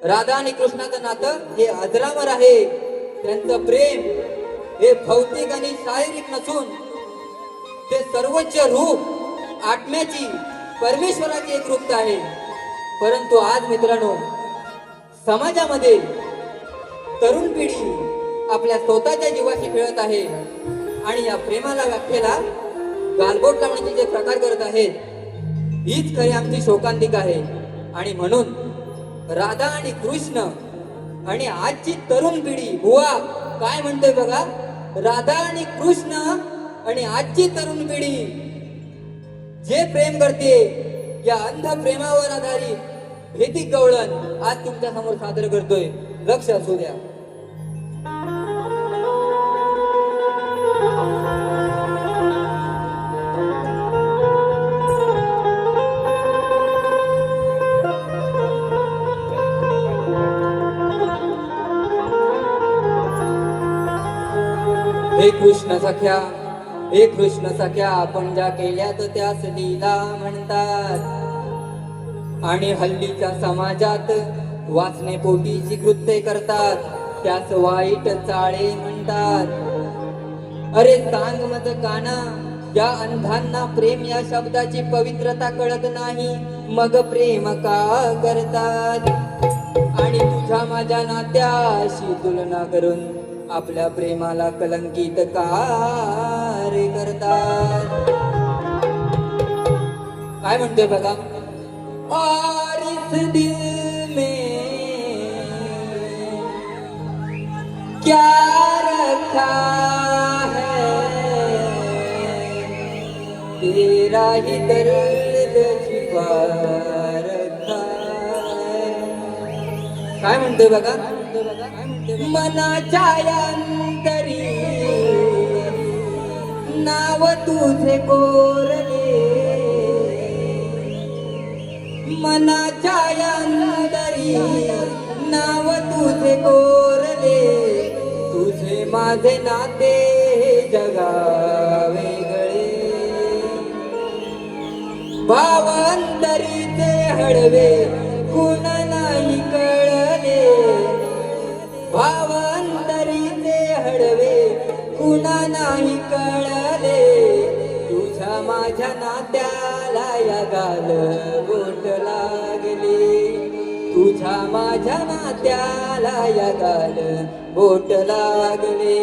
राधा आणि कृष्णाचं नातं हे अजरामर आहे. त्यांचं प्रेम हे भौतिक आणि शारीरिक नसून ते सर्वोच्च रूप आत्म्याची परमेश्वराची एक रूप आहे. परंतु आज मित्रांनो, समाजामध्ये तरुण पिढी आपल्या स्वतःच्या जीवाशी खेळत आहे आणि या प्रेमाला व्याख्येला गालबोट लावण्याचे जे प्रकार करत आहेत, हीच खरी आमची शोकांतिका आहे. आणि म्हणून राधा आणि कृष्ण आणि आजची तरुण पिढी, बुवा काय म्हणतोय बघा, राधा आणि कृष्ण आणि आजची तरुण पिढी जे प्रेम करते, या अंध प्रेमावर आधारित भेदिक गवळण आज तुमच्या समोर सादर करतोय. लक्ष असू द्या. हे कृष्ण सख्या, हे कृष्ण सख्या, आपण ज्या केल्यात त्यास लीला म्हणतात. आणि हल्लीच्या समाजात वाचने पोटीची कृत्ये करतात, त्यास वाईट चाळे म्हणतात. अरे सांग मत काना, ज्या अंधांना प्रेम या शब्दाची पवित्रता कळत नाही, मग प्रेम का करतात. आणि तुझ्या माझ्या नात्याशी तुलना करून आपल्या प्रेमाला कलंकित का रे करतात. काय म्हणतोय बघा, और इस दिल में क्या रखा है, तेरा ही दर्द छिपा रखा है. काय म्हणतोय बघा, मनाच्या अंतरी नाव तुझे कोरले, मनाच्या अंतरी नाव तुझे कोरले, तुझे माझे नाते जगा वेगळे. भावांतरीचे हळवे कुणा नाही कळले, भावांतरीचे हळवे कुणा नाही कळले. तुझ्या माझ्या नात्याला या गाल बोट लागली, तुझ्या माझ्या नात्याला या गाल बोट लागले.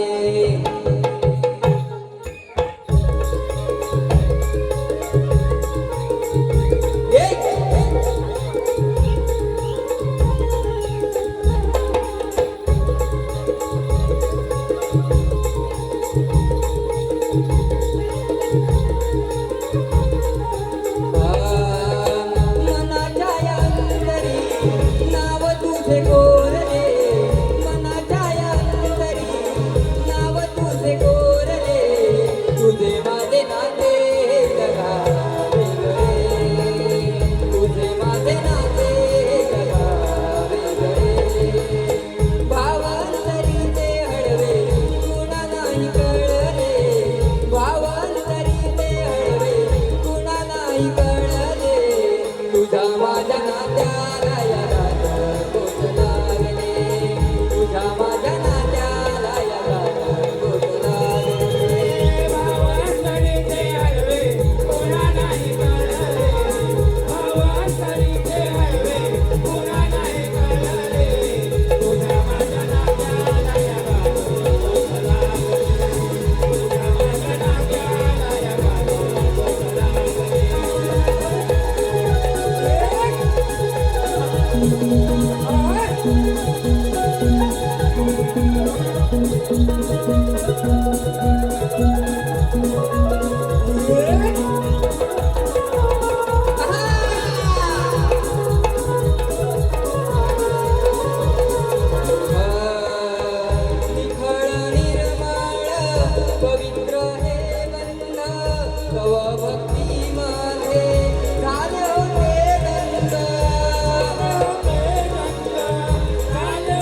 झाले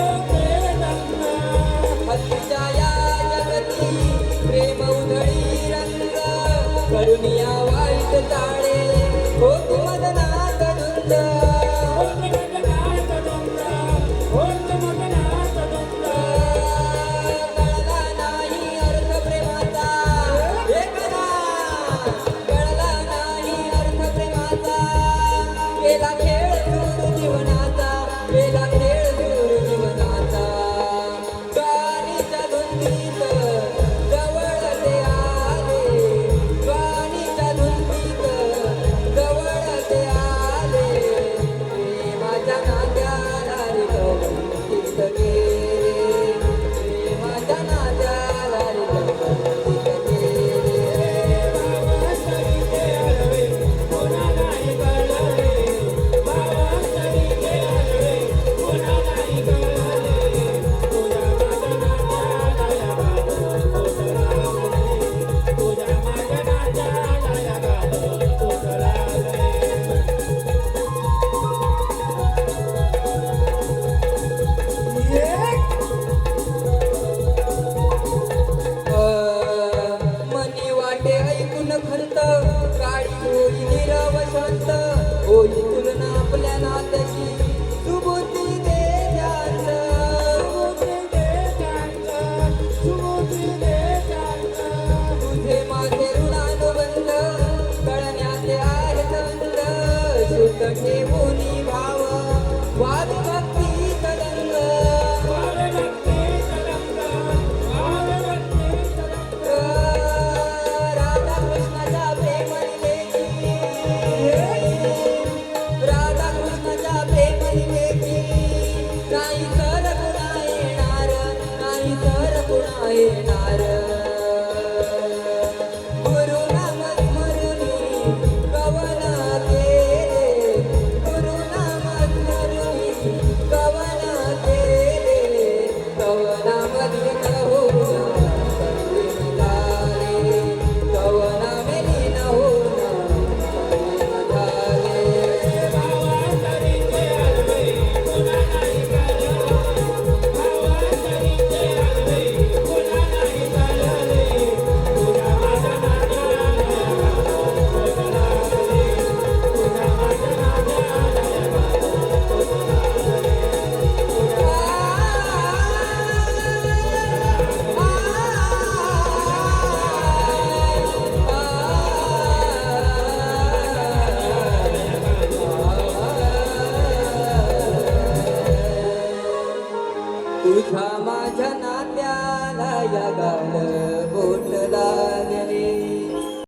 देणार